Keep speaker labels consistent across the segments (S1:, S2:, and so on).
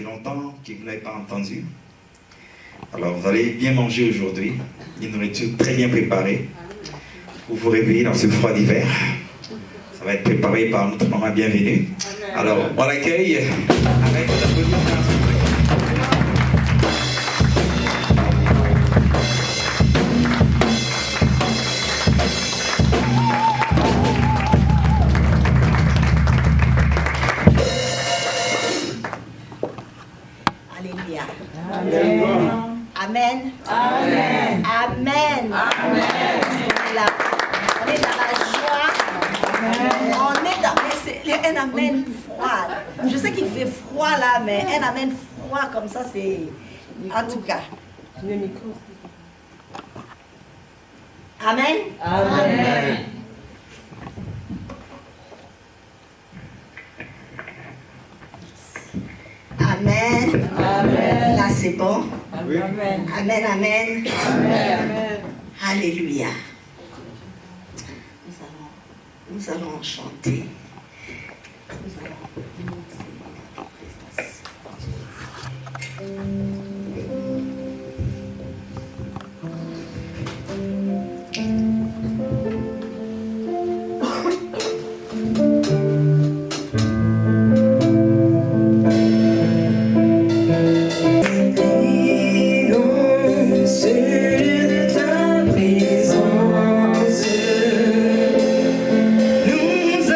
S1: longtemps que vous n'avez pas entendu. Alors, vous allez bien manger aujourd'hui. Une nourriture très bien préparée pour vous réveiller dans ce froid d'hiver. Ça va être préparé par notre maman bienvenue. Alors, on l'accueille avec des applaudissements.
S2: Amen. Amen. Amen. Amen. On est dans la joie. On est dans un amen froid. Je sais qu'il fait froid là, mais un amen froid comme ça, c'est... En tout cas. Amen. Amen. Amen. Amen. Là, c'est bon. Amen. Amen. Amen. Amen. Alléluia. Nous allons chanter. Nous allons
S3: Nous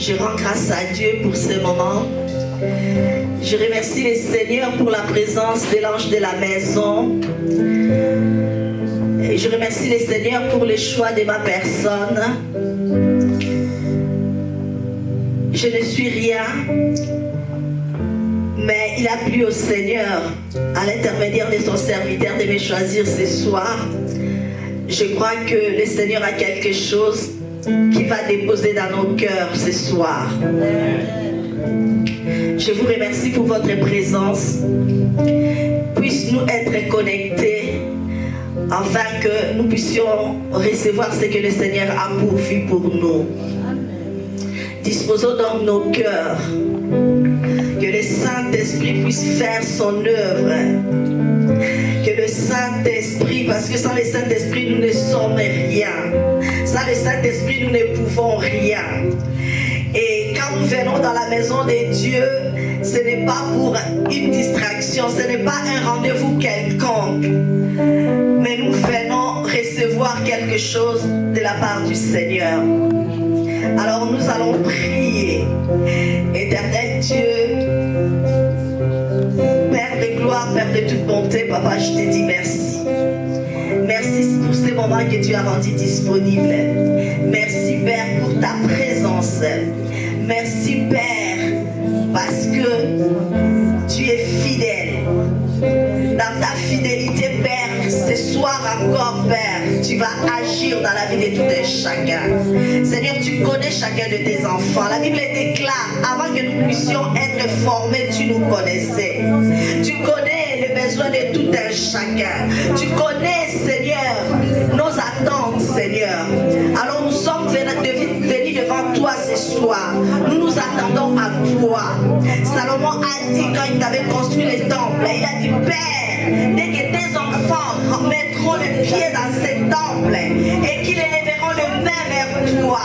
S2: Je rends grâce à Dieu pour ce moment. Je remercie le Seigneur pour la présence de l'ange de la maison. Et je remercie le Seigneur pour le choix de ma personne. Je ne suis rien, mais il a plu au Seigneur, à l'intermédiaire de son serviteur, de me choisir ce soir. Je crois que le Seigneur a quelque chose qui va déposer dans nos cœurs ce soir. Je vous remercie pour votre présence. Puisse-nous être connectés afin que nous puissions recevoir ce que le Seigneur a pourvu pour nous. Disposons donc nos cœurs, que le Saint-Esprit puisse faire son œuvre. Que le Saint-Esprit, parce que sans le Saint-Esprit, nous ne sommes rien. Sans le Saint-Esprit, nous ne pouvons rien. Et quand nous venons dans la maison de Dieu, ce n'est pas pour une distraction, ce n'est pas un rendez-vous quelconque. Mais nous venons recevoir quelque chose de la part du Seigneur. Alors nous allons prier. Éternel Dieu, Père de gloire, Père de toute bonté, Papa, je te dis merci. Merci pour ces moments que tu as rendus disponibles. Merci Père pour ta présence. Merci Père parce que tu es fidèle. Dans ta fidélité Père, ce soir encore Père, tu vas agir dans la vie de tout un chacun. Seigneur, tu connais chacun de tes enfants. La Bible déclare, avant que nous puissions être formés, tu nous connaissais. Tu connais les besoins de tout un chacun. Tu connais, Seigneur, nos attentes, Seigneur. Alors nous sommes venus devant toi ce soir. Nous nous attendons à toi. Salomon a dit quand il avait construit le temple, il a dit, Père, dès que tes enfants mettront le pied dans ce temple et qu'ils élèveront le main vers toi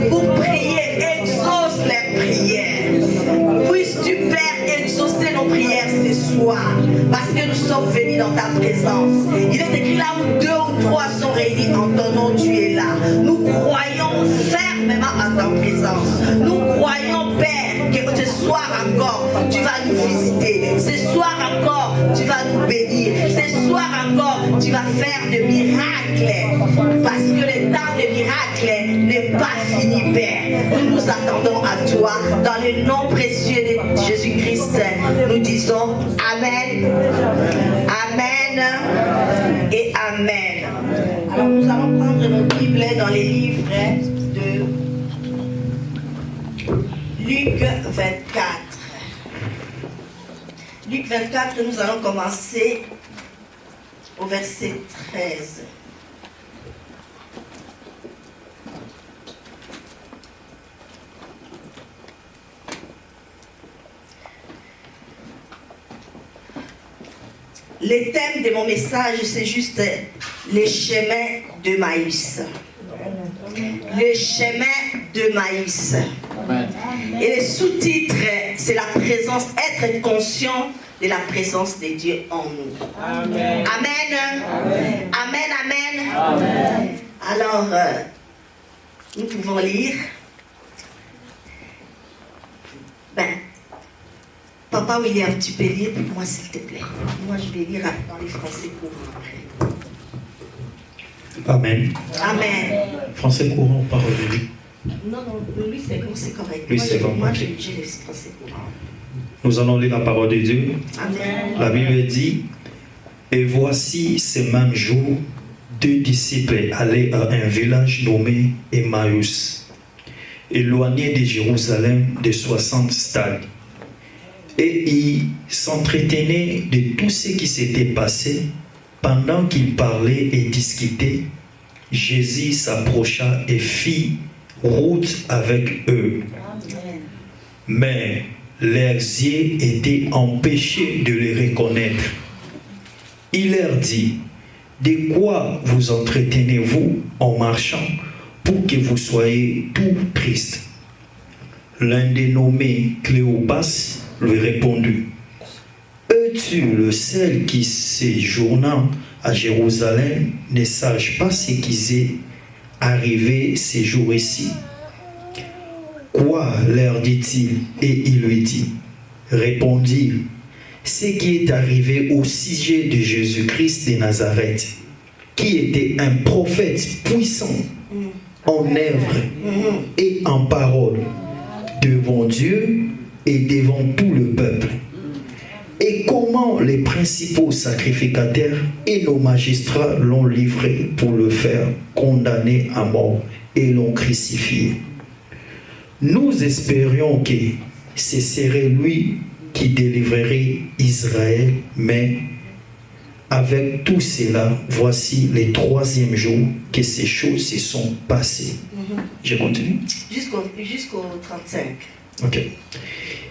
S2: pour prier, exauce les prières. Puisses-tu, Père, exaucer nos prières ce soir, parce que nous sommes venus dans ta présence. Il est écrit là où 2 ou 3 sont réunis en ton nom, tu es là. Nous croyons fermement en ta présence. Nous croyons, Père, que ce soir encore, tu vas nous visiter. Ce soir encore, tu vas nous bénir. Ce soir encore, tu vas faire de miracles. Parce que le temps de miracles n'est pas fini, Père. Nous nous attendons à toi. Dans le nom précieux de Jésus-Christ, nous disons Amen, Amen et Amen. Alors nous allons prendre nos Bibles dans les livres de Luc 24. Luc 24, nous allons commencer au verset 13. Le thème de mon message, c'est juste les chemins de Maïs. Le chemin de Maïs. Et le sous-titre, c'est la présence, être conscient de la présence de Dieu en nous. Amen. Amen. Amen. Amen. Amen. Alors, nous pouvons lire. Papa William, tu peux lire pour moi s'il te plaît. Moi je vais lire dans les français courants.
S3: Amen.
S2: Amen.
S3: Français courant, parole de Dieu.
S2: Non, lui c'est correct.
S3: Lui c'est bon.
S2: Moi j'ai le français courant.
S3: Nous allons lire la parole de Dieu.
S2: Amen.
S3: La Bible dit, et voici ces mêmes jours, 2 disciples allaient à un village nommé Emmaüs, éloigné de Jérusalem de 60 stades. Et ils s'entretenaient de tout ce qui s'était passé. Pendant qu'ils parlaient et discutaient, Jésus s'approcha et fit route avec eux. Amen. Mais leurs yeux étaient empêchés de les reconnaître. Il leur dit, de quoi vous entretenez-vous en marchant pour que vous soyez tout tristes? L'un des nommés Cléopas lui répondit: es-tu le seul qui, séjournant à Jérusalem, ne sache pas ce qui est arrivé ces jours ici? Quoi, leur dit-il, et il lui dit, répondit, ce qui est arrivé au sujet de Jésus-Christ de Nazareth, qui était un prophète puissant en œuvre et en parole devant Dieu et devant tout le peuple. Et comment les principaux sacrificateurs et nos magistrats l'ont livré pour le faire condamner à mort et l'ont crucifié. Nous espérions que ce serait lui qui délivrerait Israël, mais avec tout cela, voici le 3e jour que ces choses se sont passées. Je continue.
S2: Jusqu'au 35.
S3: Ok.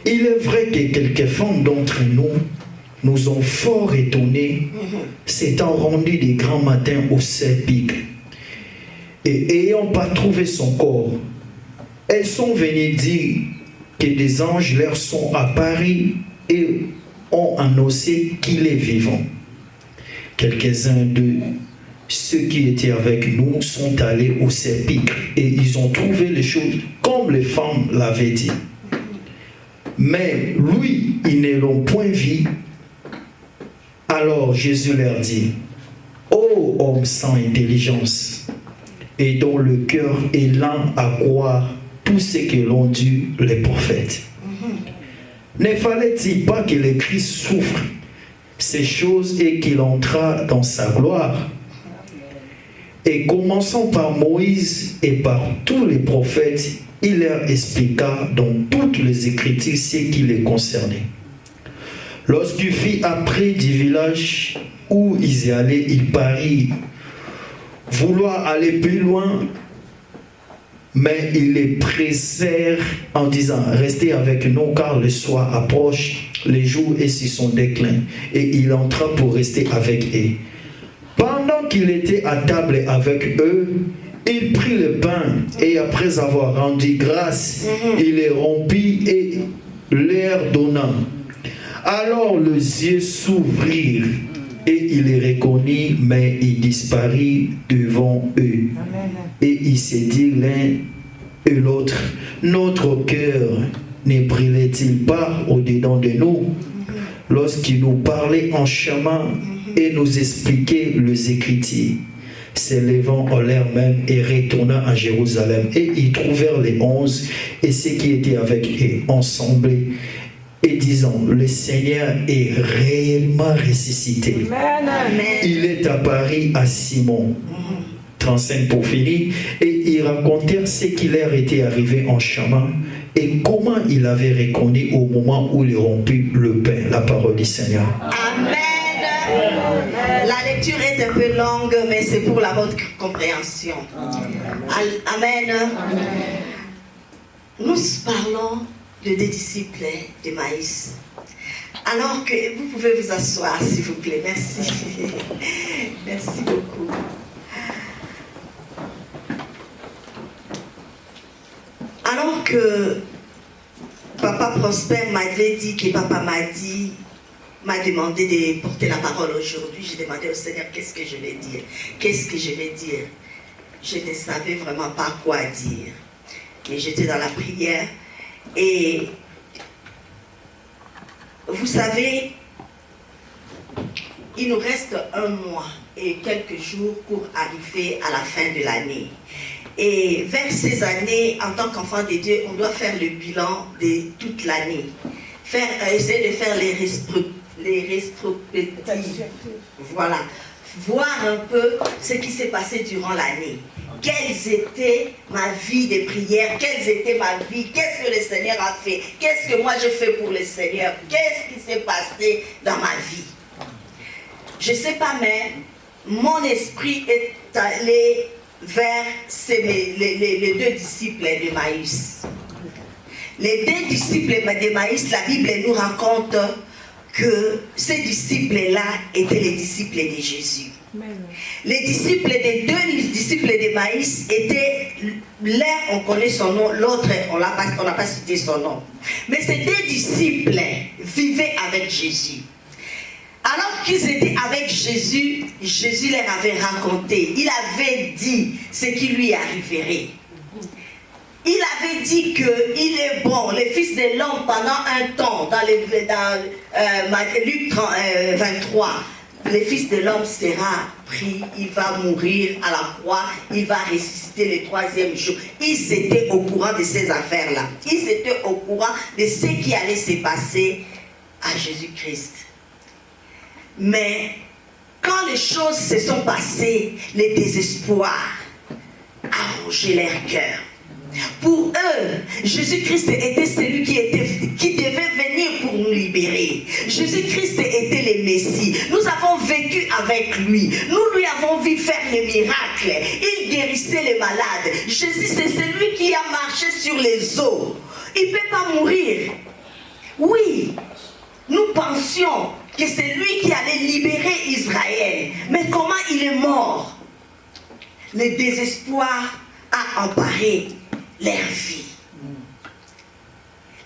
S3: Il est vrai que quelques femmes d'entre nous ont fort étonnés, s'étant rendues des grands matins au sépulcre, et ayant pas trouvé son corps, elles sont venues dire que des anges leur sont apparus et ont annoncé qu'il est vivant. Quelques-uns de ceux qui étaient avec nous sont allés au sépulcre et ils ont trouvé les choses comme les femmes l'avaient dit. Mais lui, ils ne l'ont point vu. Alors Jésus leur dit: ô homme sans intelligence, et dont le cœur est lent à croire tout ce que l'ont dit les prophètes. Ne fallait-il pas que le Christ souffre ces choses et qu'il entra dans sa gloire? Et commençant par Moïse et par tous les prophètes, il leur expliqua dans toutes les Écritures ce qui les concernait. Lorsqu'il fut après du village où ils y allaient, il parut vouloir aller plus loin, mais ils les pressèrent en disant: restez avec nous car le soir approche, les jours est sur son déclin. Et il entra pour rester avec eux. Pendant qu'il était à table avec eux, il prit le pain et après avoir rendu grâce, il les rompit et leur donna. Alors les yeux s'ouvrirent et il les reconnut, mais il disparut devant eux. Et ils se dirent l'un et l'autre: notre cœur ne brûlait-il pas au-dedans de nous lorsqu'il nous parlait en chemin et nous expliquait les Écritures? S'élevant en l'air même et retournant à Jérusalem, et ils trouvèrent les 11 et ceux qui étaient avec eux ensemble, et disant: le Seigneur est réellement ressuscité.
S2: Amen.
S3: Il est apparu à Simon. 35 pour finir. Et ils racontèrent ce qui leur était arrivé en chemin et comment il avait reconnu au moment où il rompit le pain. La parole du Seigneur.
S2: Amen. La lecture est un peu longue, mais c'est pour la bonne compréhension. Amen. Nous parlons de des disciples de Maïs. Alors que vous pouvez vous asseoir, s'il vous plaît. Merci. Merci beaucoup. Alors que Papa Prosper m'avait dit que Papa m'a demandé de porter la parole aujourd'hui, j'ai demandé au Seigneur qu'est-ce que je vais dire. Qu'est-ce que je vais dire? Je ne savais vraiment pas quoi dire. Mais j'étais dans la prière. Et vous savez, il nous reste un mois et quelques jours pour arriver à la fin de l'année. Et vers ces années, en tant qu'enfant de Dieu, on doit faire le bilan de toute l'année. Essayer de faire les rétrospectives. Voilà. Voir un peu ce qui s'est passé durant l'année. Quelles étaient ma vie de prière, quelles étaient ma vie, qu'est-ce que le Seigneur a fait, qu'est-ce que moi j'ai fait pour le Seigneur, qu'est-ce qui s'est passé dans ma vie. Je ne sais pas, mais mon esprit est allé vers les deux disciples de Maïs. Les deux disciples de Maïs, la Bible nous raconte que ces disciples-là étaient les disciples de Jésus. Les disciples des deux disciples d'Emmaüs étaient, l'un on connaît son nom, l'autre on n'a pas cité son nom. Mais ces deux disciples vivaient avec Jésus. Alors qu'ils étaient avec Jésus, Jésus leur avait raconté, il avait dit ce qui lui arriverait. Il avait dit qu'il est bon, le Fils de l'homme pendant un temps, dans Luc 23, le Fils de l'homme sera pris, il va mourir à la croix, il va ressusciter le troisième jour. Ils étaient au courant de ces affaires-là. Ils étaient au courant de ce qui allait se passer à Jésus-Christ. Mais quand les choses se sont passées, le désespoir a rongé leur cœur. Pour eux, Jésus-Christ était celui qui devait venir pour nous libérer. Jésus-Christ était le Messie. Nous avons vécu avec lui. Nous lui avons vu faire les miracles. Il guérissait les malades. Jésus, c'est celui qui a marché sur les eaux. Il ne peut pas mourir. Oui, nous pensions que c'est lui qui allait libérer Israël. Mais comment il est mort? Le désespoir a emparé leur vie.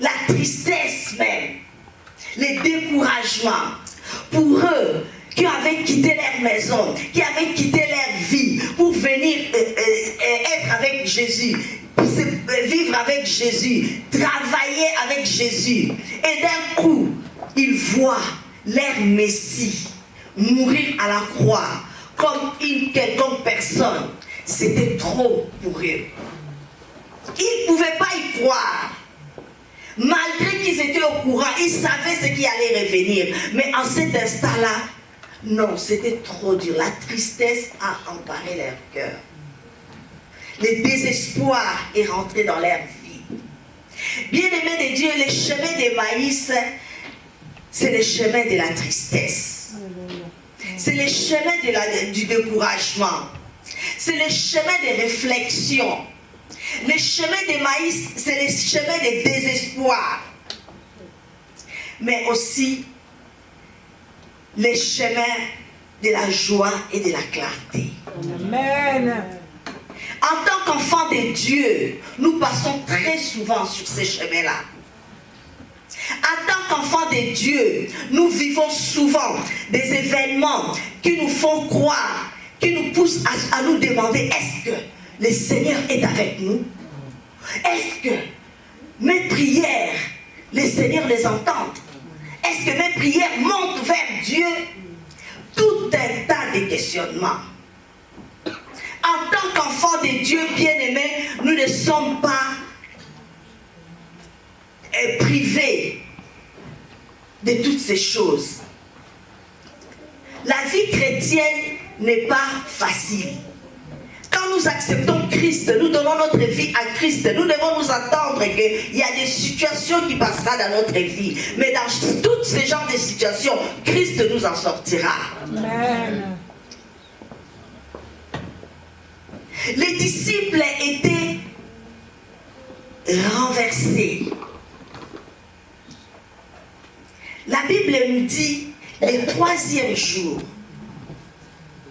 S2: La tristesse même, le découragement pour eux qui avaient quitté leur maison, qui avaient quitté leur vie pour venir être avec Jésus, vivre avec Jésus, travailler avec Jésus. Et d'un coup, ils voient leur Messie mourir à la croix comme une quelconque personne. C'était trop pour eux. Ils ne pouvaient pas y croire. Malgré qu'ils étaient au courant, ils savaient ce qui allait revenir. Mais en cet instant-là, non, c'était trop dur. La tristesse a emparé leur cœur. Le désespoir est rentré dans leur vie. Bien-aimés de Dieu, le chemin d'Emmaüs, c'est le chemin de la tristesse. C'est le chemin du découragement. C'est le chemin des réflexions. Le chemin d'Emmaüs, c'est le chemin de désespoir. Mais aussi le chemin de la joie et de la clarté.
S4: Amen.
S2: En tant qu'enfants de Dieu, nous passons très souvent sur ces chemins-là. En tant qu'enfants de Dieu, nous vivons souvent des événements qui nous font croire, qui nous poussent à nous demander, est-ce que le Seigneur est avec nous? Est-ce que mes prières, le Seigneur les entend? Est-ce que mes prières montent vers Dieu? Tout un tas de questionnements. En tant qu'enfants de Dieu bien-aimés, nous ne sommes pas privés de toutes ces choses. La vie chrétienne n'est pas facile. Quand nous acceptons Christ, nous donnons notre vie à Christ, nous devons nous attendre qu'il y a des situations qui passeront dans notre vie. Mais dans tous ces genres de situations, Christ nous en sortira.
S4: Amen.
S2: Les disciples étaient renversés. La Bible nous dit, le troisième jour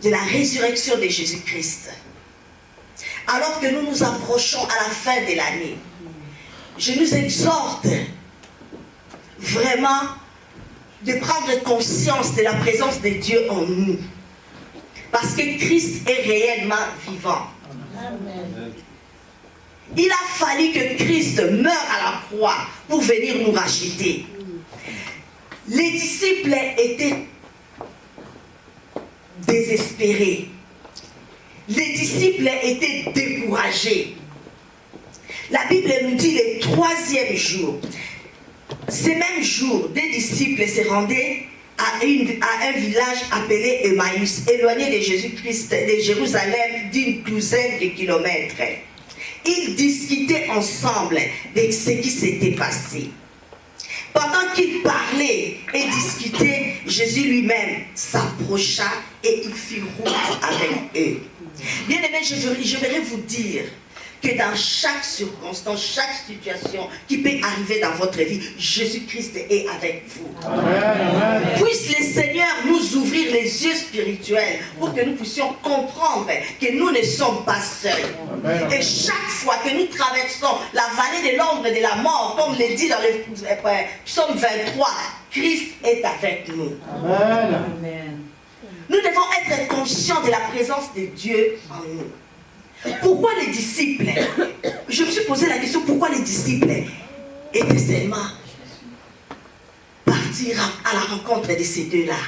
S2: de la résurrection de Jésus-Christ, alors que nous nous approchons à la fin de l'année, je nous exhorte vraiment de prendre conscience de la présence de Dieu en nous. Parce que Christ est réellement vivant. Amen. Il a fallu que Christ meure à la croix pour venir nous racheter. Les disciples étaient désespérés. Les disciples étaient découragés. La Bible nous dit le troisième jour. Ce même jour, des disciples se rendaient à un village appelé Emmaüs, éloigné de Jésus-Christ, de Jérusalem, d'une douzaine de kilomètres. Ils discutaient ensemble de ce qui s'était passé. Pendant qu'ils parlaient et discutaient, Jésus lui-même s'approcha et il fit route avec eux. Bien aimé, j'aimerais vous dire que dans chaque circonstance, chaque situation qui peut arriver dans votre vie, Jésus-Christ est avec vous.
S5: Amen.
S2: Puisse le Seigneur nous ouvrir les yeux spirituels pour que nous puissions comprendre que nous ne sommes pas seuls.
S5: Amen.
S2: Et chaque fois que nous traversons la vallée de l'ombre et de la mort, comme le dit dans le psaume 23, Christ est avec nous.
S5: Amen.
S2: Nous devons être conscients de la présence de Dieu en nous. Pourquoi les disciples, je me suis posé la question, pourquoi les disciples étaient seulement partir à la rencontre de ces deux-là?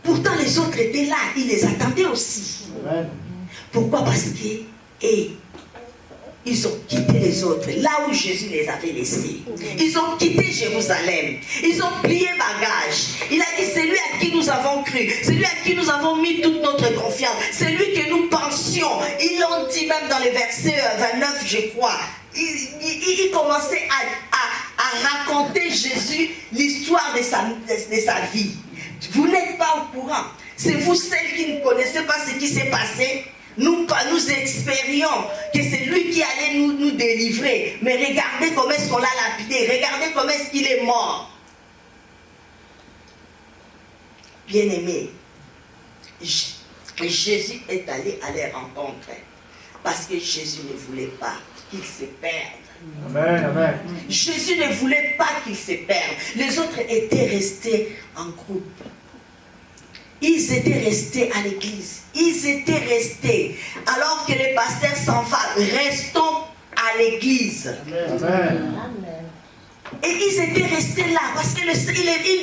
S2: Pourtant les autres étaient là, ils les attendaient aussi.
S5: Amen.
S2: Pourquoi? Parce que ils ont quitté les autres, là où Jésus les avait laissés. Ils ont quitté Jérusalem. Ils ont plié bagage. Il a dit, c'est lui à qui nous avons cru. C'est lui à qui nous avons mis toute notre confiance. C'est lui que nous pensions. Ils l'ont dit même dans le verset 29, je crois. Il commençait à raconter Jésus, l'histoire de sa vie. Vous n'êtes pas au courant. C'est vous celles qui ne connaissez pas ce qui s'est passé. Nous espérions que c'est lui qui allait nous délivrer. Mais regardez comment est-ce qu'on l'a lapidé. Regardez comment est-ce qu'il est mort. Bien-aimé, Jésus est allé à les rencontrer. Parce que Jésus ne voulait pas qu'ils se perdent.
S5: Amen. Amen.
S2: Jésus ne voulait pas qu'ils se perdent. Les autres étaient restés en groupe. Ils étaient restés à l'église. Ils étaient restés. Alors que les pasteurs s'en vont, restons à l'église.
S5: Amen.
S2: Et ils étaient restés là. Parce qu'ils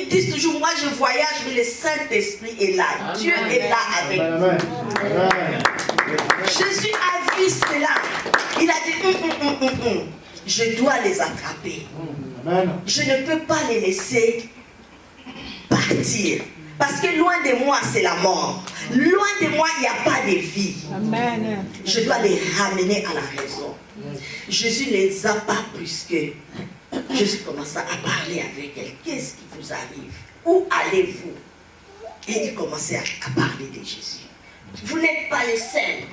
S2: disent toujours, moi je voyage, mais le Saint-Esprit est là. Amen. Dieu est là avec
S5: Amen.
S2: vous.
S5: Amen.
S2: Jésus a vu cela. Il a dit, je dois les attraper.
S5: Amen.
S2: Je ne peux pas les laisser partir. Parce que loin de moi, c'est la mort. Loin de moi, il n'y a pas de vie.
S4: Amen.
S2: Je dois les ramener à la raison. Jésus ne les a pas plus que... Jésus commença à parler avec elle. Qu'est-ce qui vous arrive? Où allez-vous? Et il commençait à parler de Jésus. Vous n'êtes pas les seuls.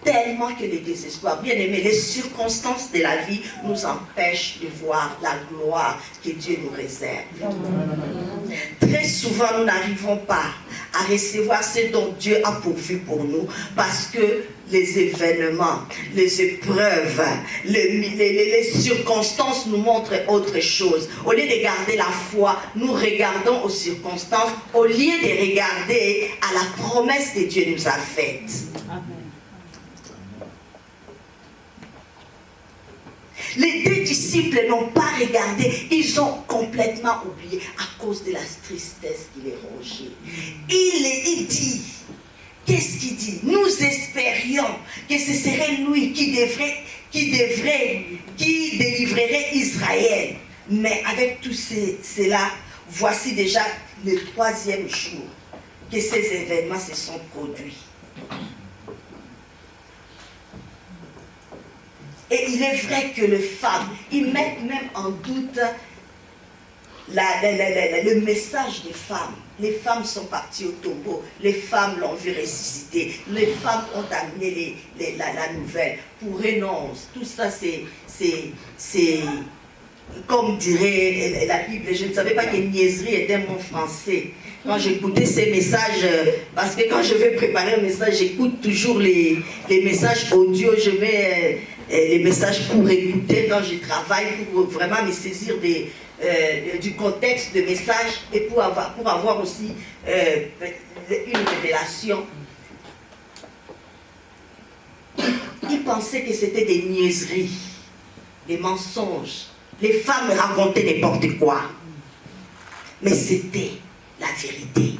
S2: Tellement que le désespoir, bien aimé, les circonstances de la vie nous empêchent de voir la gloire que Dieu nous réserve. Très souvent, nous n'arrivons pas à recevoir ce dont Dieu a pourvu pour nous parce que les événements, les épreuves, les circonstances nous montrent autre chose. Au lieu de garder la foi, nous regardons aux circonstances au lieu de regarder à la promesse que Dieu nous a faite. Les deux disciples n'ont pas regardé, ils ont complètement oublié à cause de la tristesse qui les rongeait. Il dit, qu'est-ce qu'il dit? Nous espérions que ce serait lui qui délivrerait Israël. Mais avec tout cela, voici déjà le 3e jour que ces événements se sont produits. Et il est vrai que les femmes, ils mettent même en doute le message des femmes. Les femmes sont parties au tombeau, les femmes l'ont vu ressusciter, les femmes ont amené la nouvelle. Pour renonce, tout ça c'est comme dirait la Bible, je ne savais pas que niaiserie était mon français. Quand j'écoutais ces messages, parce que quand je vais préparer un message, j'écoute toujours les messages audio, je mets les messages pour écouter quand je travaille, pour vraiment me saisir du contexte de message et pour avoir aussi une révélation. Ils pensaient que c'était des niaiseries, des mensonges. Les femmes racontaient n'importe quoi. Mais c'était la vérité.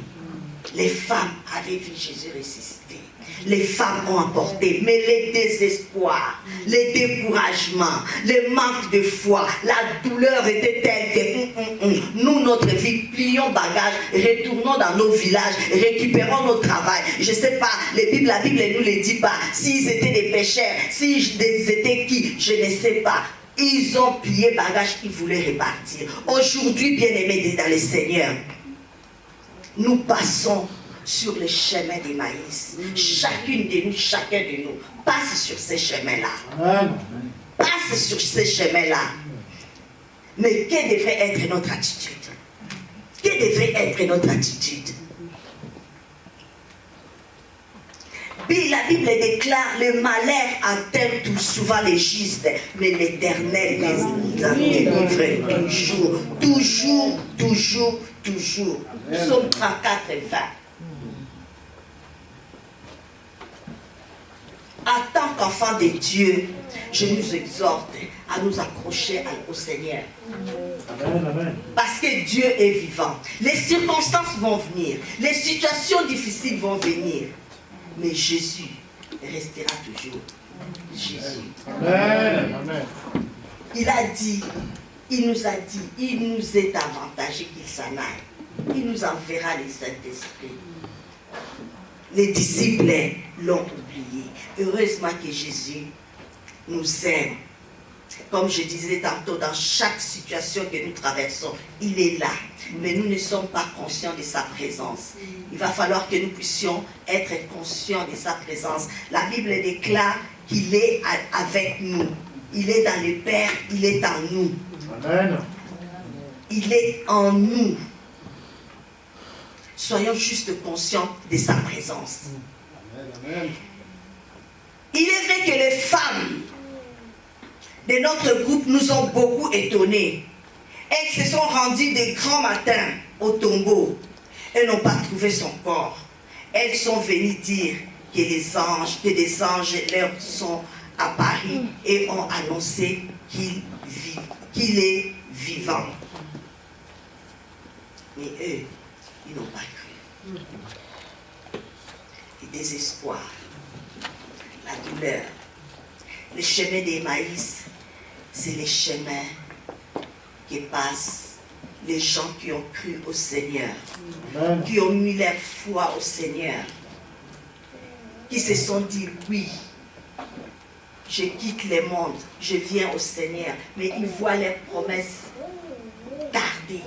S2: Les femmes avaient vu Jésus ressusciter. Les femmes ont emporté, mais les désespoirs, les découragements, le manque de foi, la douleur était telle que nous, notre vie, plions bagages, retournons dans nos villages, récupérons notre travail. Je ne sais pas, la Bible ne nous le dit pas. S'ils étaient des pécheurs, s'ils étaient qui, je ne sais pas. Ils ont plié bagages, ils voulaient repartir. Aujourd'hui, bien-aimés dans le Seigneur, nous passons sur le chemin d'Emmaüs. Chacune de nous, chacun de nous, passe sur ces chemins-là.
S5: Amen.
S2: Passe sur ces chemins-là. Mais quelle devrait être notre attitude? Quelle devrait être notre attitude? Puis la Bible déclare, le malheur atteint tout souvent les justes, mais l'Éternel les a délivrés toujours, toujours, toujours, toujours. Psaume 34 et 20. En tant qu'enfants de Dieu, je nous exhorte à nous accrocher au Seigneur.
S5: Amen. Amen.
S2: Parce que Dieu est vivant. Les circonstances vont venir, les situations difficiles vont venir. Mais Jésus restera toujours Jésus.
S5: Amen. Amen.
S2: Il a dit, il nous a dit, il nous est avantagé qu'il s'en aille. Il nous enverra le Saint-Esprit. Les disciples l'ont oublié. Heureusement que Jésus nous aime. Comme je disais tantôt, dans chaque situation que nous traversons, il est là. Mais nous ne sommes pas conscients de sa présence. Il va falloir que nous puissions être conscients de sa présence. La Bible déclare qu'il est avec nous. Il est dans le Père, il est en nous.
S5: Amen.
S2: Il est en nous. Soyons juste conscients de sa présence.
S5: Amen.
S2: Il est vrai que les femmes de notre groupe nous ont beaucoup étonnés. Elles se sont rendues de grand matin au tombeau et n'ont pas trouvé son corps. Elles sont venues dire que des anges leur sont apparus et ont annoncé qu'il est vivant. Mais eux, ils n'ont pas cru. Le désespoir, la douleur, le chemin d'Emmaüs, c'est les chemins qui passent les gens qui ont cru au Seigneur,
S5: Amen.
S2: qui ont mis leur foi au Seigneur, qui se sont dit oui, je quitte le monde, je viens au Seigneur, mais ils voient leurs promesses tarder.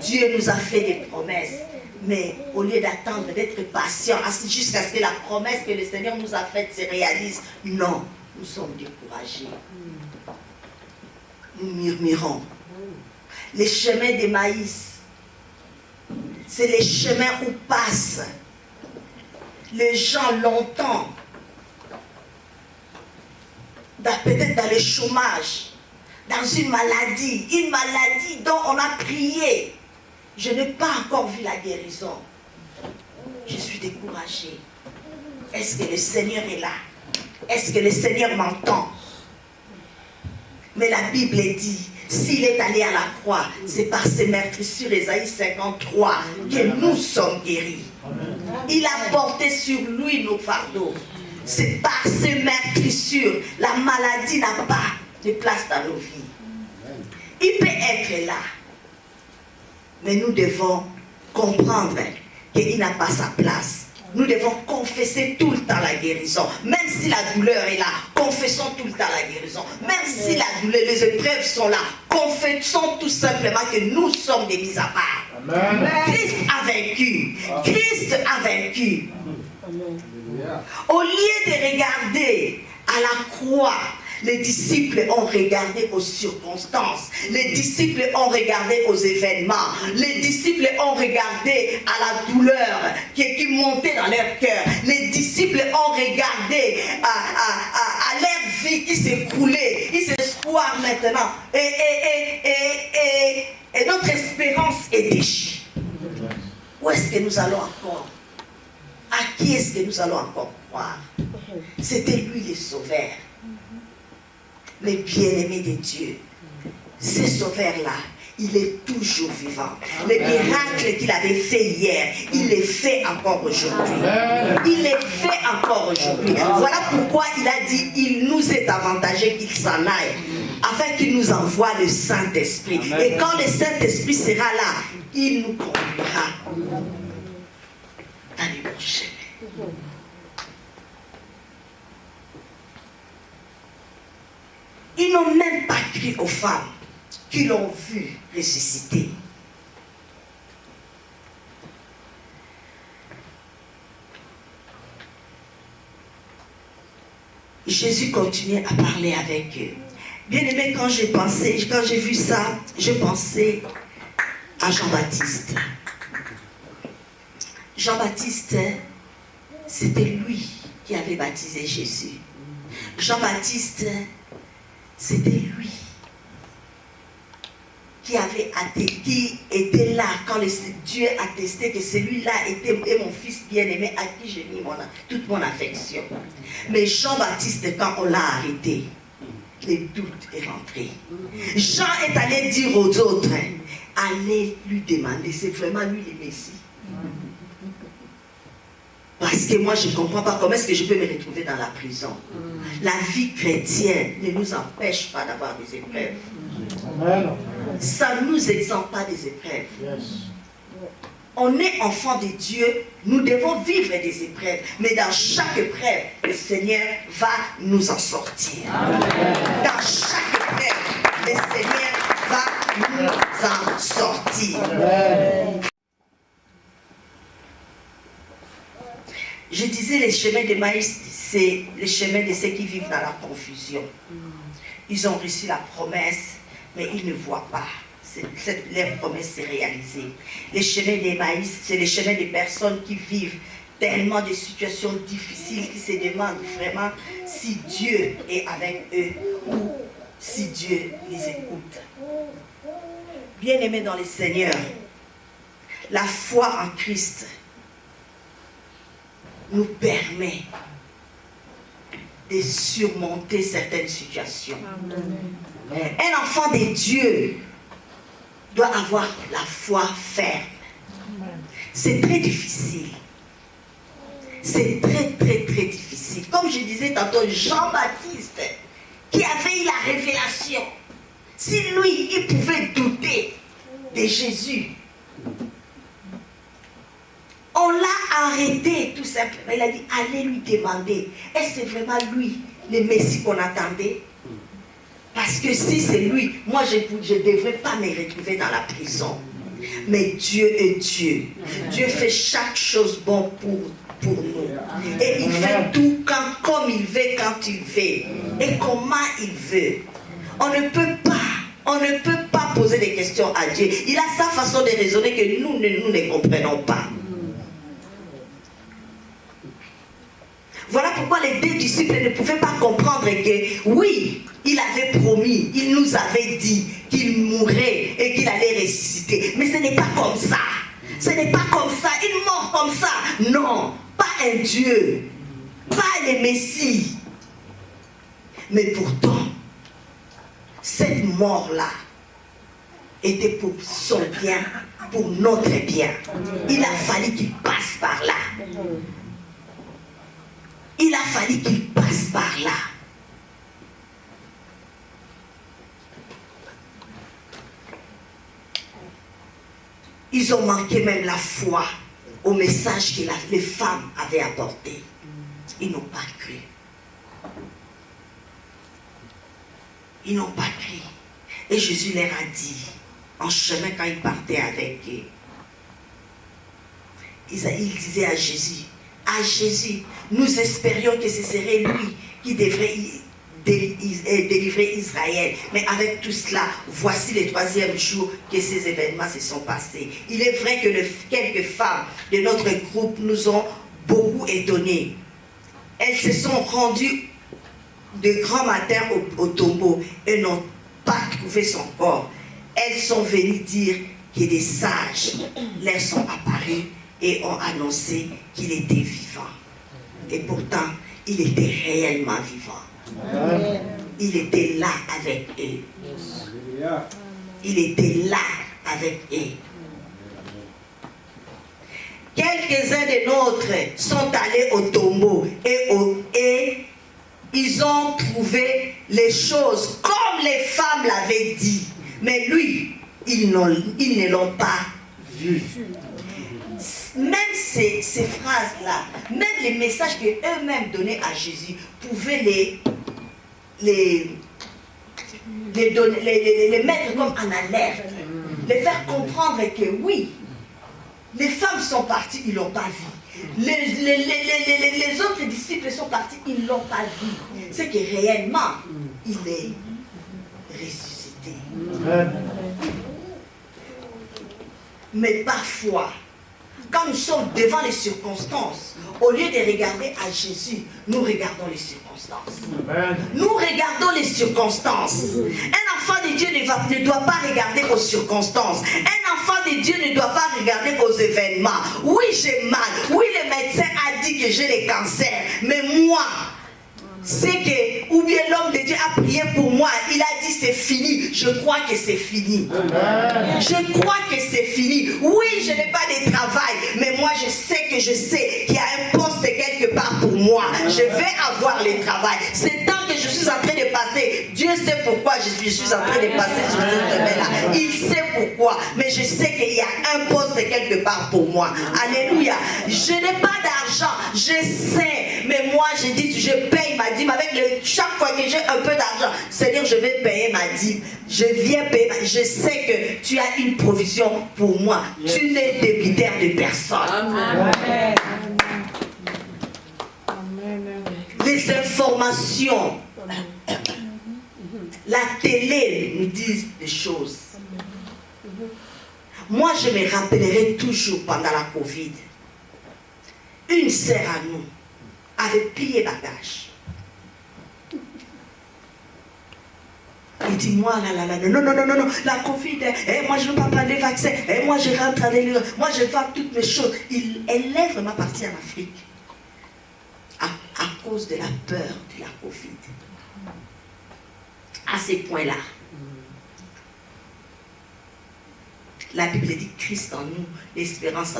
S2: Dieu nous a fait des promesses, mais au lieu d'attendre, d'être patient jusqu'à ce que la promesse que le Seigneur nous a faite se réalise, non, nous sommes découragés. Nous murmurons. Les chemins d'Emmaüs, c'est les chemins où passent les gens longtemps, peut-être dans le chômage, dans une maladie dont on a prié. Je n'ai pas encore vu la guérison. Je suis découragée. Est-ce que le Seigneur est là? Est-ce que le Seigneur m'entend? Mais la Bible dit, s'il est allé à la croix, c'est par ses meurtrissures, Ésaïe 53, que nous sommes guéris. Il a porté sur lui nos fardeaux. C'est par ses meurtrissures, la maladie n'a pas de place dans nos vies. Il peut être là, mais nous devons comprendre qu'il n'a pas sa place. Nous devons confesser tout le temps la guérison. Même si la douleur est là, confessons tout le temps la guérison. Même si la douleur, les épreuves sont là, confessons tout simplement que nous sommes des mis à part.
S5: Amen.
S2: Christ a vaincu. Christ a vaincu. Au lieu de regarder à la croix, les disciples ont regardé aux circonstances. Les disciples ont regardé aux événements. Les disciples ont regardé à la douleur qui montait dans leur cœur. Les disciples ont regardé à leur vie qui s'écroulait. Ils s'espoirent maintenant. Et notre espérance est déchue. Où est-ce que nous allons encore? À qui est-ce que nous allons encore croire? C'était lui le sauveur. Les bien-aimés de Dieu, ce sauveur-là, il est toujours vivant. Les miracles qu'il avait fait hier, il les fait encore aujourd'hui. Il les fait encore aujourd'hui. Voilà pourquoi il a dit, il nous est avantagé qu'il s'en aille, afin qu'il nous envoie le Saint-Esprit. Et quand le Saint-Esprit sera là, il nous conduira dans les bons chemins. Ils n'ont même pas cru aux femmes qui l'ont vu ressusciter. Jésus continuait à parler avec eux. Bien aimé, quand j'ai vu ça, j'ai pensé à Jean-Baptiste. Jean-Baptiste, c'était lui qui avait baptisé Jésus. Jean-Baptiste, c'était lui qui était là quand Dieu attestait que celui-là est mon fils bien-aimé à qui j'ai mis toute mon affection. Mais Jean-Baptiste, quand on l'a arrêté, le doute est rentré. Jean est allé dire aux autres, allez lui demander, c'est vraiment lui le Messie. Parce que moi je ne comprends pas comment est-ce que je peux me retrouver dans la prison. La vie chrétienne ne nous empêche pas d'avoir des épreuves.
S5: Amen.
S2: Ça ne nous exempte pas des épreuves.
S5: Yes.
S2: On est enfant de Dieu, nous devons vivre des épreuves. Mais dans chaque épreuve, le Seigneur va nous en sortir.
S5: Amen.
S2: Dans chaque épreuve, le Seigneur va nous en sortir.
S5: Amen.
S2: Je disais, les chemins de Maïs, c'est les chemins de ceux qui vivent dans la confusion. Ils ont reçu la promesse, mais ils ne voient pas. Leur promesse s'est réalisée. Les chemins des Maïs, c'est les chemins des personnes qui vivent tellement de situations difficiles, qui se demandent vraiment si Dieu est avec eux ou si Dieu les écoute. Bien-aimés dans le Seigneur, la foi en Christ nous permet de surmonter certaines situations. Un enfant de Dieu doit avoir la foi ferme. C'est très difficile. C'est très, très, très difficile. Comme je disais tantôt, Jean-Baptiste, qui avait eu la révélation, si lui, il pouvait douter de Jésus, on l'a arrêté tout simplement. Il a dit, allez lui demander, est-ce que c'est vraiment lui, le Messie qu'on attendait? Parce que si c'est lui, moi je ne devrais pas me retrouver dans la prison. Mais Dieu est Dieu. Dieu fait chaque chose bon pour nous. Et il fait tout comme il veut, quand il veut. Et comment il veut. On ne peut pas poser des questions à Dieu. Il a sa façon de raisonner que nous ne comprenons pas. Voilà pourquoi les deux disciples ne pouvaient pas comprendre que, oui, il avait promis, il nous avait dit qu'il mourrait et qu'il allait ressusciter. Mais ce n'est pas comme ça. Ce n'est pas comme ça. Il meurt comme ça. Non, pas un Dieu, pas le Messie. Mais pourtant, cette mort-là était pour son bien, pour notre bien. Il a fallu qu'il passe par là. Il a fallu qu'il passe par là. Ils ont manqué même la foi au message que les femmes avaient apporté. Ils n'ont pas cru. Ils n'ont pas cru. Et Jésus leur a dit, en chemin quand il partait avec eux, il disait à Jésus, nous espérions que ce serait lui qui devrait délivrer Israël. Mais avec tout cela, voici le troisième jour que ces événements se sont passés. Il est vrai que quelques femmes de notre groupe nous ont beaucoup étonnés. Elles se sont rendues de grand matin au tombeau et n'ont pas trouvé son corps. Elles sont venues dire que des sages leur sont apparus et ont annoncé qu'il était vivant. Et pourtant, il était réellement vivant.
S5: Amen.
S2: Il était là avec eux. Il était là avec eux. Quelques-uns des nôtres sont allés au tombeau et ils ont trouvé les choses comme les femmes l'avaient dit. Mais lui, ils ne l'ont pas vu. Même ces phrases-là, même les messages qu'eux-mêmes donnaient à Jésus, pouvaient les mettre comme en alerte, les faire comprendre que oui, Les femmes sont parties, ils ne l'ont pas vu. Les autres disciples sont partis, ils ne l'ont pas vu. C'est que réellement, il est ressuscité. Mais parfois, quand nous sommes devant les circonstances, au lieu de regarder à Jésus, nous regardons les circonstances. Nous regardons les circonstances. Un enfant de Dieu ne doit pas regarder aux circonstances. Un enfant de Dieu ne doit pas regarder aux événements. Oui, j'ai mal. Oui, le médecin a dit que j'ai le cancer. Mais moi, c'est que, ou bien l'homme de Dieu a prié pour moi, il a dit c'est fini. Je crois que c'est fini. Je crois que c'est fini. Oui, je n'ai pas de travail, mais moi je sais qu'il y a un poste quelque part pour moi. Je vais avoir le travail. C'est tant que je suis en train de passer. Dieu sait pourquoi je suis en train de passer sur cette chemin-là. Il sait pourquoi. Mais je sais qu'il y a un poste quelque part pour moi. Alléluia. Je n'ai pas d'argent. Je sais. Mais moi je dis, je paye ma dîme avec chaque fois que j'ai un peu d'argent. C'est-à-dire je vais payer ma dîme. Je viens payer. Je sais que tu as une provision pour moi. Yes. Tu n'es débiteur de personne.
S4: Amen.
S2: Les informations, la télé nous disent des choses. Moi, je me rappellerai toujours pendant la Covid, une sœur à nous avait plié bagage. Il dit, moi, non, la Covid, moi je ne veux pas prendre les vaccins, moi je rentre à l'église, moi je vends toutes mes choses. Elle est vraiment partie en Afrique à cause de la peur de la Covid. À ces points-là. La Bible dit Christ en nous, l'espérance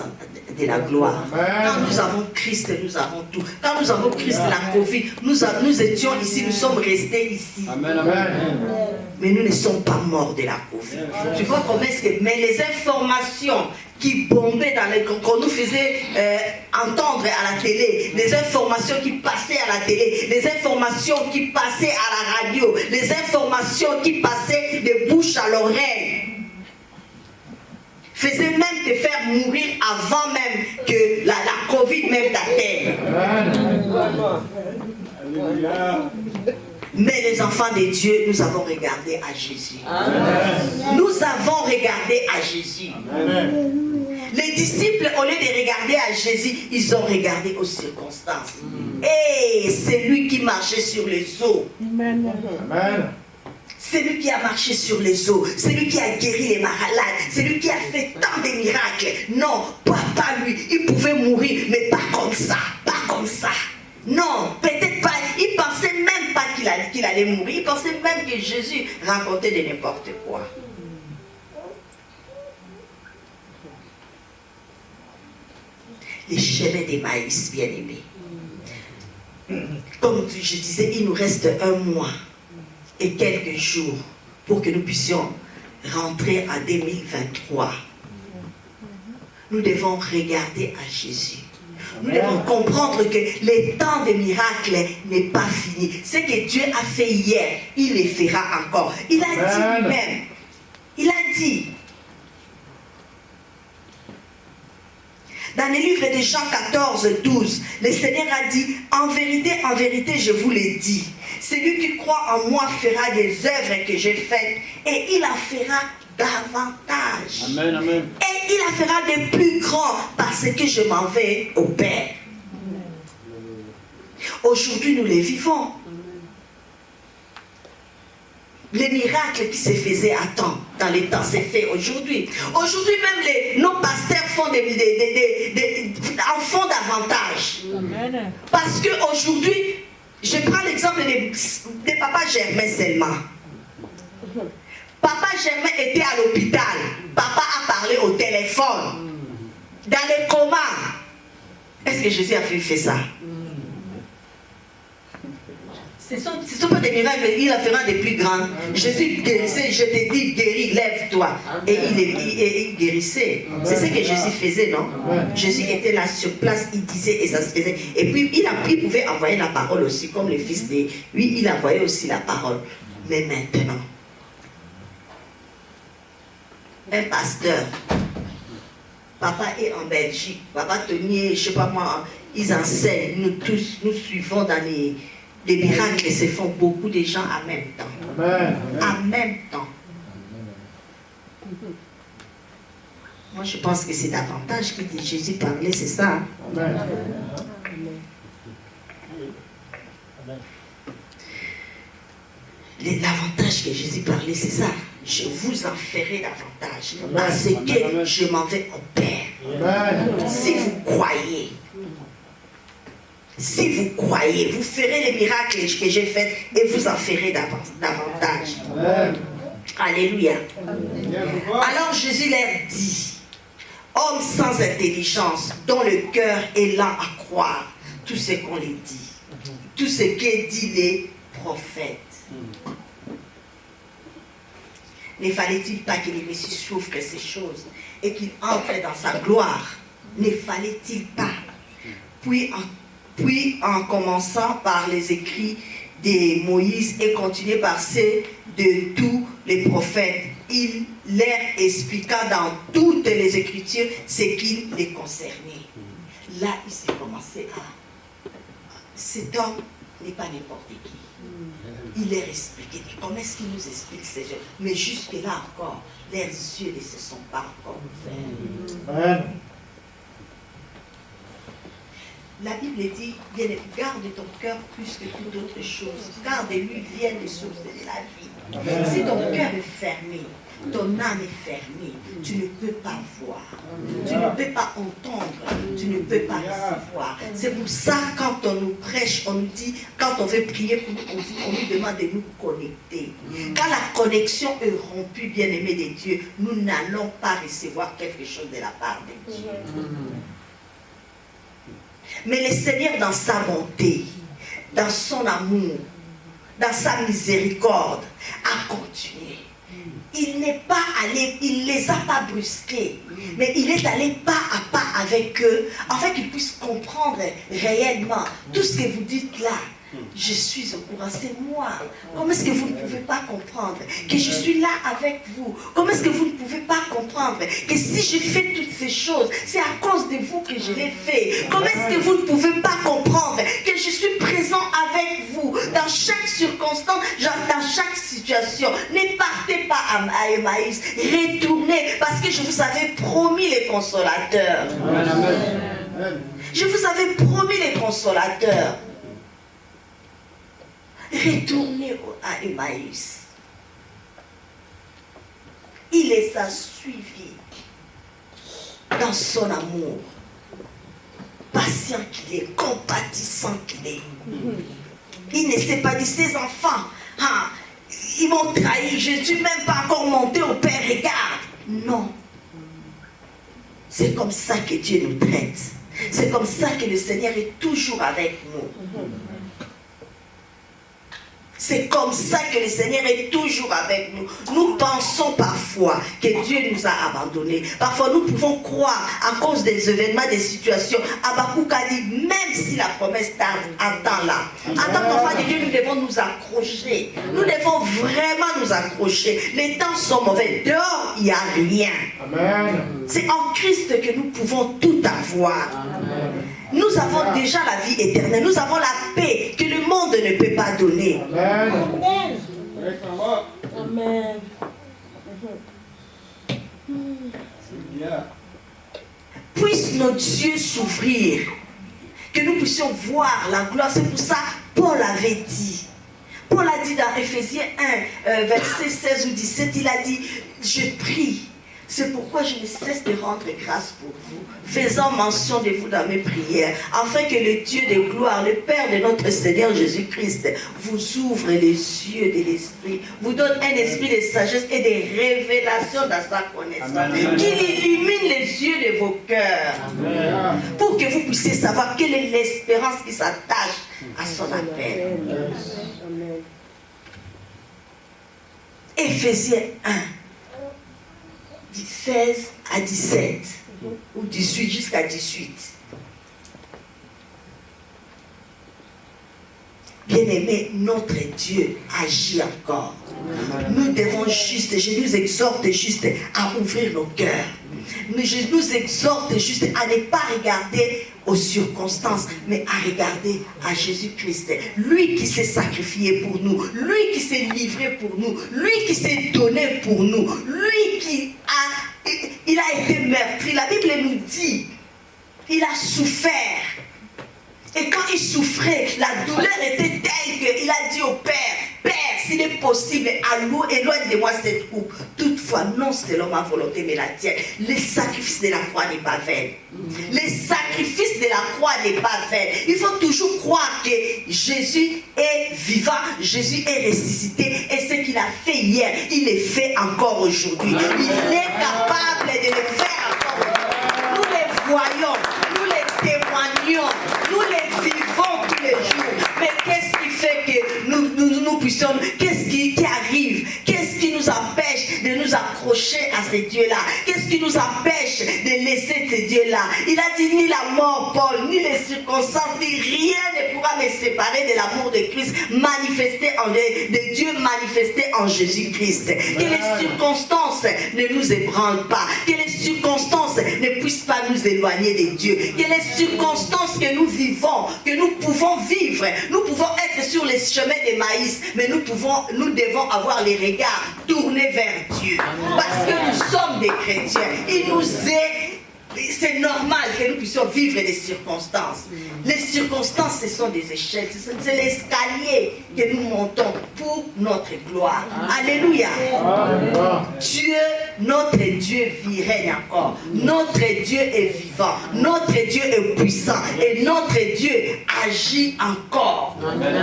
S2: de la gloire. Quand nous avons Christ, nous avons tout. Quand nous avons Christ, la Covid, nous étions ici, nous sommes restés ici.
S5: Amen, amen.
S2: Mais nous ne sommes pas morts de la Covid. Tu vois comment est-ce que... Mais les informations qui bombaient qu'on nous faisait entendre à la télé, les informations qui passaient à la télé, les informations qui passaient à la radio, les informations qui passaient de bouche à l'oreille, faisait même te faire mourir avant même que la Covid même t'atteigne. Mais les enfants de Dieu, nous avons regardé à Jésus. Amen. Nous avons regardé à Jésus. Amen. Les disciples, au lieu de regarder à Jésus, ils ont regardé aux circonstances. Et c'est lui qui marchait sur les eaux. Amen. Amen. C'est lui qui a marché sur les eaux. C'est lui qui a guéri les malades. C'est lui qui a fait tant de miracles. Non, pas lui. Il pouvait mourir, mais pas comme ça. Pas comme ça. Non, peut-être pas. Il pensait même pas qu'il allait mourir. Il pensait même que Jésus racontait de n'importe quoi. Les chemins d'Emmaüs, bien-aimés. Comme je disais, il nous reste un mois et quelques jours pour que nous puissions rentrer en 2023. Nous devons regarder à Jésus. Nous devons comprendre que le temps des miracles n'est pas fini. Ce que Dieu a fait hier, il le fera encore. Il a dit lui-même. Il a dit. Dans le livre de Jean 14, 12, le Seigneur a dit, en vérité, je vous le dis, celui qui croit en moi fera des œuvres que j'ai faites et il en fera davantage.
S5: Amen, amen.
S2: Et il en fera des plus grands parce que je m'en vais au Père. Aujourd'hui, nous les vivons. Les miracles qui se faisaient à temps, dans les temps, c'est fait aujourd'hui. Aujourd'hui, même nos pasteurs font en font davantage. Amen. Parce qu'aujourd'hui, je prends l'exemple de Papa Germain seulement. Papa Germain était à l'hôpital. Papa a parlé au téléphone. Dans le coma. Est-ce que Jésus a fait ça? Ce ne sont pas des miracles, il en fera des plus grands. Jésus guérissait, je te dis, guéris, lève-toi. Et il guérissait. C'est ce que Jésus faisait, non? Jésus était là sur place, il disait et ça se faisait. Et puis il pouvait envoyer la parole aussi, comme le fils de... Oui, il envoyait aussi la parole. Mais maintenant, un pasteur papa est en Belgique, papa Tony, je ne sais pas moi, ils enseignent, nous tous, nous suivons dans les miracles et se font beaucoup de gens en même temps.
S5: Amen.
S2: En même temps. Moi, je pense que c'est davantage que Jésus parlait, c'est ça. Hein?
S5: Amen.
S2: L'avantage que Jésus parlait, c'est ça. Je vous en ferai davantage. Parce que je m'en vais au Père.
S5: Amen.
S2: Si vous croyez, vous ferez les miracles que j'ai faits et vous en ferez davantage.
S5: Amen.
S2: Alléluia. Alors Jésus leur dit, hommes sans intelligence, dont le cœur est lent à croire tout ce qu'on les dit, tout ce qu'est dit les prophètes. Ne fallait-il pas que le Messie souffre ces choses et qu'il entre dans sa gloire? Ne fallait-il pas? Puis en commençant par les écrits de Moïse et continuer par ceux de tous les prophètes, il leur expliqua dans toutes les Écritures ce qui les concernait. Là, il s'est commencé à... Cet homme n'est pas n'importe qui. Il leur expliquait. Comment est-ce qu'il nous explique ces choses? Mais jusque-là encore, leurs yeux ne se sont pas encore ouverts.
S5: Amen.
S2: La Bible dit, bien, garde ton cœur plus que toute autre chose. Car de lui viennent les sources de la vie.
S5: Amen.
S2: Si ton cœur est fermé, ton âme est fermée, tu ne peux pas voir, tu ne peux pas entendre, tu ne peux pas recevoir. C'est pour ça, quand on nous prêche, on nous dit, quand on veut prier pour nous, on nous demande de nous connecter. Quand la connexion est rompue, bien-aimé de Dieu, nous n'allons pas recevoir quelque chose de la part de Dieu. Mais le Seigneur, dans sa bonté, dans son amour, dans sa miséricorde, a continué. Il n'est pas allé, il ne les a pas brusqués, mais il est allé pas à pas avec eux, afin qu'ils puissent comprendre réellement tout ce que vous dites là. Je suis au courant, c'est moi. Comment est-ce que vous ne pouvez pas comprendre que je suis là avec vous? Comment est-ce que vous ne pouvez pas comprendre que si je fais toutes ces choses, c'est à cause de vous que je les fais? Comment est-ce que vous ne pouvez pas comprendre que je suis présent avec vous dans chaque circonstance, dans chaque situation? Ne partez pas à Emmaüs, retournez, parce que je vous avais promis les consolateurs.
S5: Amen.
S2: Je vous avais promis les consolateurs. Retournez à Emmaüs. Il les a suivis dans son amour. Patient qu'il est, compatissant qu'il est. Il ne s'est pas dit, ses enfants, ah, ils m'ont trahi, je ne suis même pas encore monté au Père, regarde. Non. C'est comme ça que Dieu nous traite. C'est comme ça que le Seigneur est toujours avec nous. C'est comme ça que le Seigneur est toujours avec nous. Nous pensons parfois que Dieu nous a abandonnés. Parfois nous pouvons croire à cause des événements, des situations. Habakkuk a dit, même si la promesse tarde, attends-la. En tant qu'enfant de Dieu, nous devons nous accrocher. Nous devons vraiment nous accrocher. Les temps sont mauvais. Dehors, il n'y a rien.
S5: Amen.
S2: C'est en Christ que nous pouvons tout avoir.
S5: Amen.
S2: Nous avons déjà la vie éternelle. Nous avons la paix que le monde ne peut pas donner.
S5: Amen.
S4: Amen.
S2: Puisse nos yeux s'ouvrir, que nous puissions voir la gloire. C'est pour ça Paul avait dit. Paul a dit dans Éphésiens 1, verset 16 ou 17, il a dit, je prie. C'est pourquoi je ne cesse de rendre grâce pour vous, faisant mention de vous dans mes prières, afin que le Dieu de gloire, le Père de notre Seigneur Jésus-Christ, vous ouvre les yeux de l'esprit, vous donne un esprit de sagesse et de révélation dans sa connaissance, qu'il illumine les yeux de vos cœurs,
S5: Amen.
S2: pour que vous puissiez savoir quelle est l'espérance qui s'attache à son appel.
S4: Amen.
S2: Éphésiens 1. 16 à 17 ou 18 jusqu'à 18. Bien-aimé, notre Dieu agit encore. Nous devons juste, je nous exhorte juste à ouvrir nos cœurs. Je nous exhorte juste à ne pas regarder aux circonstances, mais à regarder à Jésus-Christ. Lui qui s'est sacrifié pour nous, lui qui s'est livré pour nous, lui qui s'est donné pour nous, lui qui il a été meurtri. La Bible nous dit, il a souffert. Et quand il souffrait, la douleur était telle qu'il a dit au Père, Père, s'il est possible, éloigne de moi cette coupe. Toutefois, non selon ma volonté, mais la tienne. Le sacrifice de la croix n'est pas vain. Le sacrifice de la croix n'est pas vain. Il faut toujours croire que Jésus est vivant, Jésus est ressuscité. Et ce qu'il a fait hier, il le fait encore aujourd'hui. Il est capable de le faire encore aujourd'hui. Nous le voyons, nous le témoignons, nous le vivons tous les jours. Mais qu'est-ce qui fait que nous puissions, qu'est-ce qui arrive? Qu'est-ce qui nous empêche de nous accrocher à ces dieux-là? Qu'est-ce qui nous empêche de laisser ces dieux-là? Il a dit, ni la mort, Paul, ni les circonstances, ni rien ne pourra me séparer de l'amour de Christ manifesté de Dieu manifesté en Jésus-Christ. Que les circonstances ne nous ébranlent pas, que les circonstances ne puissent pas nous éloigner de Dieu, que les circonstances que nous vivons, que nous pouvons vivre, nous pouvons être sur les chemins de maïs, mais nous devons avoir les regards tournés vers Dieu, parce que nous sommes des chrétiens. C'est normal que nous puissions vivre des circonstances. Les circonstances, ce sont des échelles. C'est l'escalier que nous montons pour notre gloire. Alléluia. Dieu, notre Dieu règne encore. Notre Dieu est vivant. Notre Dieu est puissant. Et notre Dieu agit encore.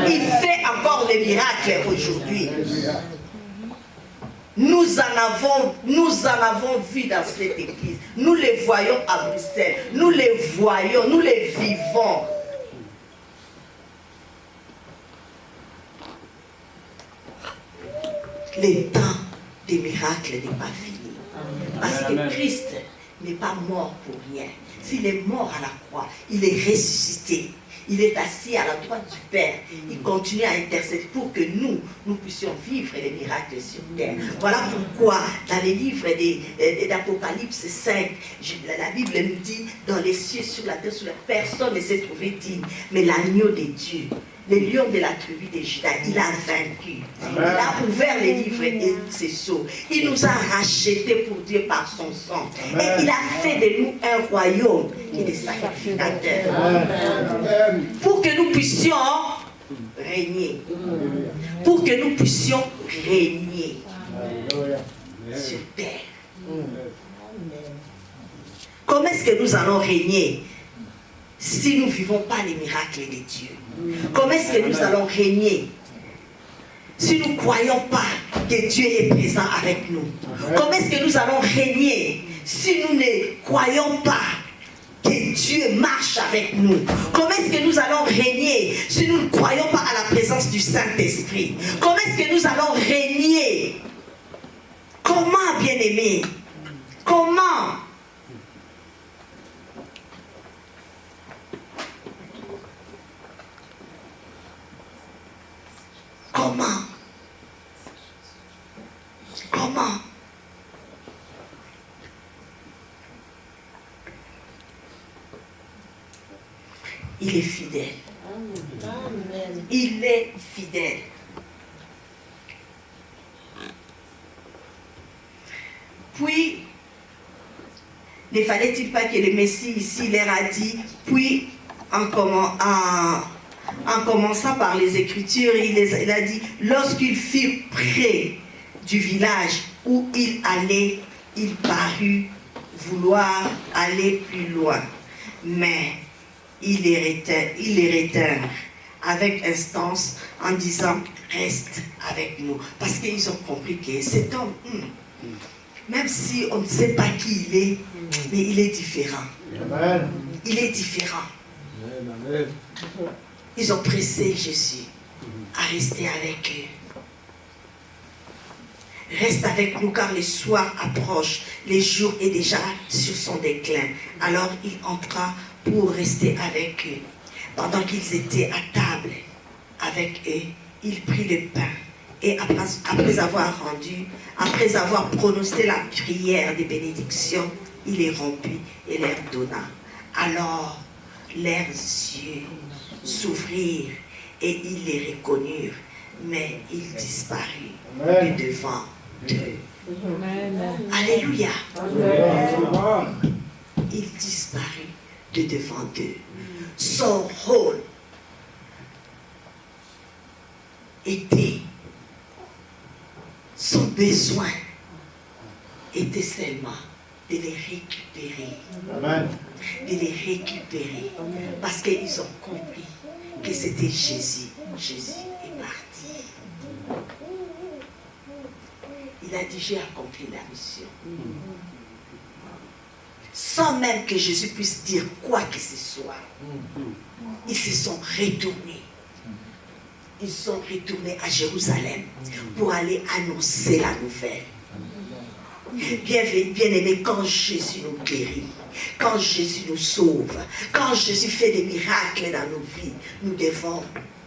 S2: Il fait encore les miracles aujourd'hui. Nous en avons vu dans cette église. Nous les voyons à Bruxelles. Nous les voyons, nous les vivons. Le temps des miracles n'est pas fini. Parce que Christ n'est pas mort pour rien. S'il est mort à la croix, il est ressuscité. Il est assis à la droite du Père. Il continue à intercéder pour que nous puissions vivre les miracles sur terre. Voilà pourquoi dans les livres d'Apocalypse 5, la Bible nous dit, dans les cieux, sur la terre, sur la personne ne s'est trouvé digne, mais l'agneau de Dieu, le lion de la tribu de Juda, il a vaincu. Il a ouvert les livres et ses sceaux. Il nous a rachetés pour Dieu par son sang. Et il a fait de nous un royaume et des sacrificateurs. Pour que nous puissions régner. Pour que nous puissions régner sur terre. Comment est-ce que nous allons régner si nous ne vivons pas les miracles de Dieu? Comment est-ce que nous allons régner si nous ne croyons pas que Dieu est présent avec nous? Comment est-ce que nous allons régner si nous ne croyons pas que Dieu marche avec nous? Comment est-ce que nous allons régner si nous ne croyons pas à la présence du Saint-Esprit? Comment est-ce que nous allons régner? Comment, bien-aimés? Comment? Comment? Comment? Il est fidèle. Il est fidèle. Puis, ne fallait-il pas que le Messie ici leur a dit, puis en commençant par les Écritures, il a dit, lorsqu'il fut près du village où il allait, il parut vouloir aller plus loin. Mais il les retint avec instance en disant, reste avec nous. Parce qu'ils ont compris que cet homme, même si on ne sait pas qui il est, mais il est différent. Il est différent. Ils ont pressé Jésus à rester avec eux. Reste avec nous car le soir approche, le jour est déjà sur son déclin. Alors il entra pour rester avec eux. Pendant qu'ils étaient à table avec eux, il prit le pain et après avoir prononcé la prière de bénédiction, il les rompit et leur donna. Alors leurs yeux s'ouvrirent et ils les reconnurent, mais il disparut de devant d'eux. Alléluia. Il disparut de devant d'eux. Son rôle était, son besoin était seulement de les récupérer.
S5: Amen.
S2: De les récupérer. Parce qu'ils ont compris que c'était Jésus. Jésus est parti. Il a dit, j'ai accompli la mission. Sans même que Jésus puisse dire quoi que ce soit. Ils se sont retournés. Ils sont retournés à Jérusalem pour aller annoncer la nouvelle. Bien-aimés, quand Jésus nous guérit, quand Jésus nous sauve, quand Jésus fait des miracles dans nos vies, nous devons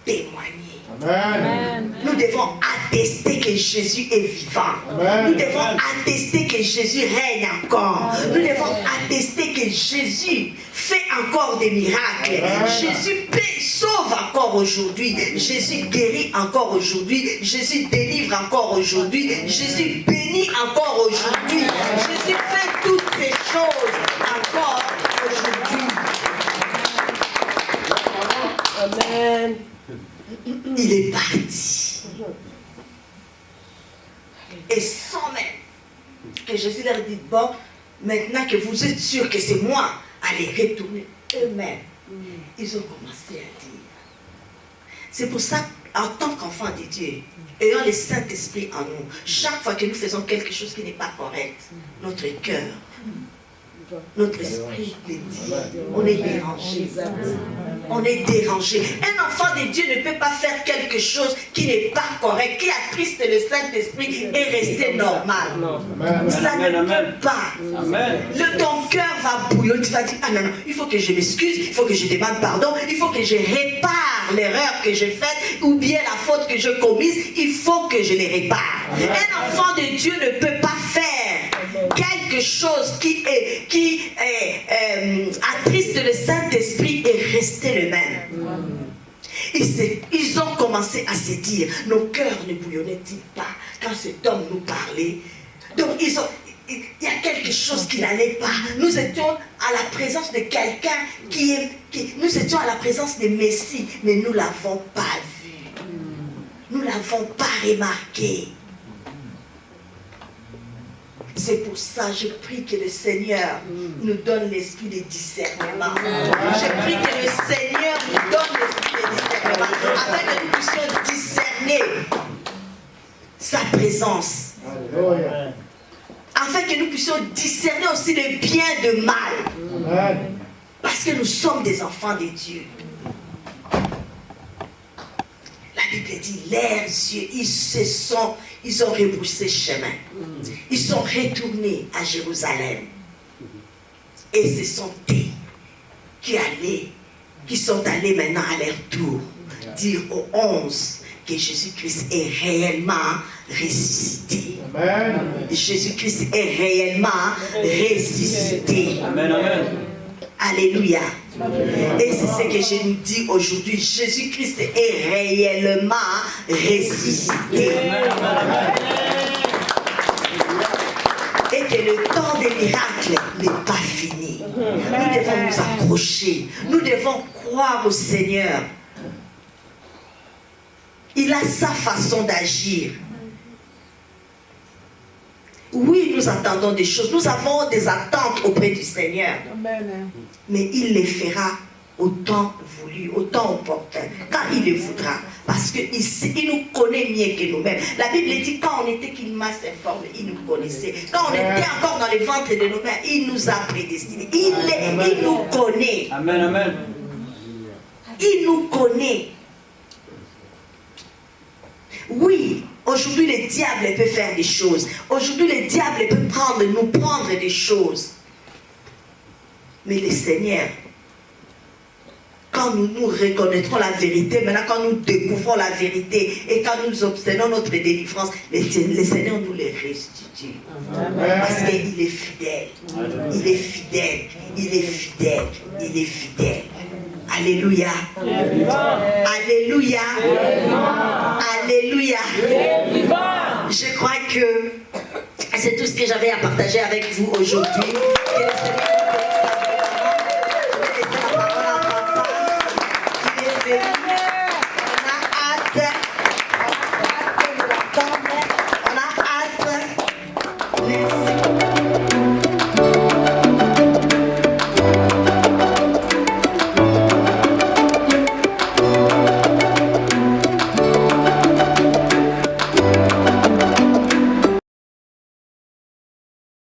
S2: témoigner.
S5: Amen.
S2: Nous devons attester que Jésus est vivant.
S5: Amen.
S2: Nous devons attester que Jésus règne encore. Nous devons attester que Jésus fait encore des miracles.
S5: Amen.
S2: Jésus sauve encore aujourd'hui. Jésus guérit encore aujourd'hui. Jésus délivre encore aujourd'hui. Jésus bénit encore aujourd'hui. Jésus fait toutes ces choses encore aujourd'hui.
S4: Amen.
S2: Il est parti. Et sans même que Jésus leur dit, bon, maintenant que vous êtes sûrs que c'est moi, allez retourner eux-mêmes. Ils ont commencé à dire. C'est pour ça, en tant qu'enfants de Dieu, ayant le Saint-Esprit en nous, chaque fois que nous faisons quelque chose qui n'est pas correct, notre cœur, notre esprit le dit. On est dérangé. On est dérangé. Un enfant de Dieu ne peut pas faire quelque chose qui n'est pas correct, qui attriste le Saint-Esprit et rester normal. Ça ne peut pas. Ton cœur va bouillonner. Tu vas dire, ah non, il faut que je m'excuse, il faut que je demande pardon, il faut que je répare l'erreur que j'ai faite ou bien la faute que j'ai commise, il faut que je les répare. Un enfant de Dieu ne peut pas faire quelque chose qui attriste le Saint-Esprit et rester le même. Ils ont commencé à se dire, nos cœurs ne bouillonnaient-ils pas quand cet homme nous parlait? Donc il y a quelque chose qui n'allait pas. Nous étions à la présence de quelqu'un nous étions à la présence de Messie, mais nous ne l'avons pas vu. Nous ne l'avons pas remarqué. C'est pour ça que je prie que le Seigneur nous donne l'esprit de discernement. Je prie que le Seigneur nous donne l'esprit de discernement afin que nous puissions discerner sa présence.
S5: Alléluia.
S2: Afin que nous puissions discerner aussi le bien de mal.
S5: Amen.
S2: Parce que nous sommes des enfants de Dieu. La Bible dit, leurs yeux, ils ont rebroussé chemin. Ils sont retournés à Jérusalem. Et ce sont eux qui sont allés maintenant à leur tour dire aux 11 que Jésus-Christ est réellement ressuscité.
S5: Amen.
S2: Jésus-Christ est réellement ressuscité.
S6: Amen, amen.
S2: Alléluia. Et c'est ce que je nous dis aujourd'hui. Jésus-Christ est réellement ressuscité. Et que le temps des miracles n'est pas fini. Nous devons nous accrocher. Nous devons croire au Seigneur. Il a sa façon d'agir. Oui, nous attendons des choses. Nous avons des attentes auprès du Seigneur. Mais il les fera au temps voulu, au temps opportun, quand il le voudra. Parce qu'il nous connaît mieux que nous-mêmes. La Bible dit, quand on était qu'une masse informe, il nous connaissait. Quand on était encore dans les ventres de nos mères, il nous a prédestinés. Il nous connaît.
S6: Amen, amen.
S2: Il nous connaît. Oui, aujourd'hui le diable peut faire des choses. Aujourd'hui le diable peut nous prendre des choses. Mais le Seigneur, quand quand nous reconnaîtrons la vérité, maintenant quand nous découvrons la vérité et quand nous obtenons notre délivrance, le Seigneur nous les restitue. Parce qu'il est fidèle. Il est fidèle. Il est fidèle. Il est fidèle. Alléluia. Alléluia. Alléluia. Je crois que c'est tout ce que j'avais à partager avec vous aujourd'hui. Que le Seigneur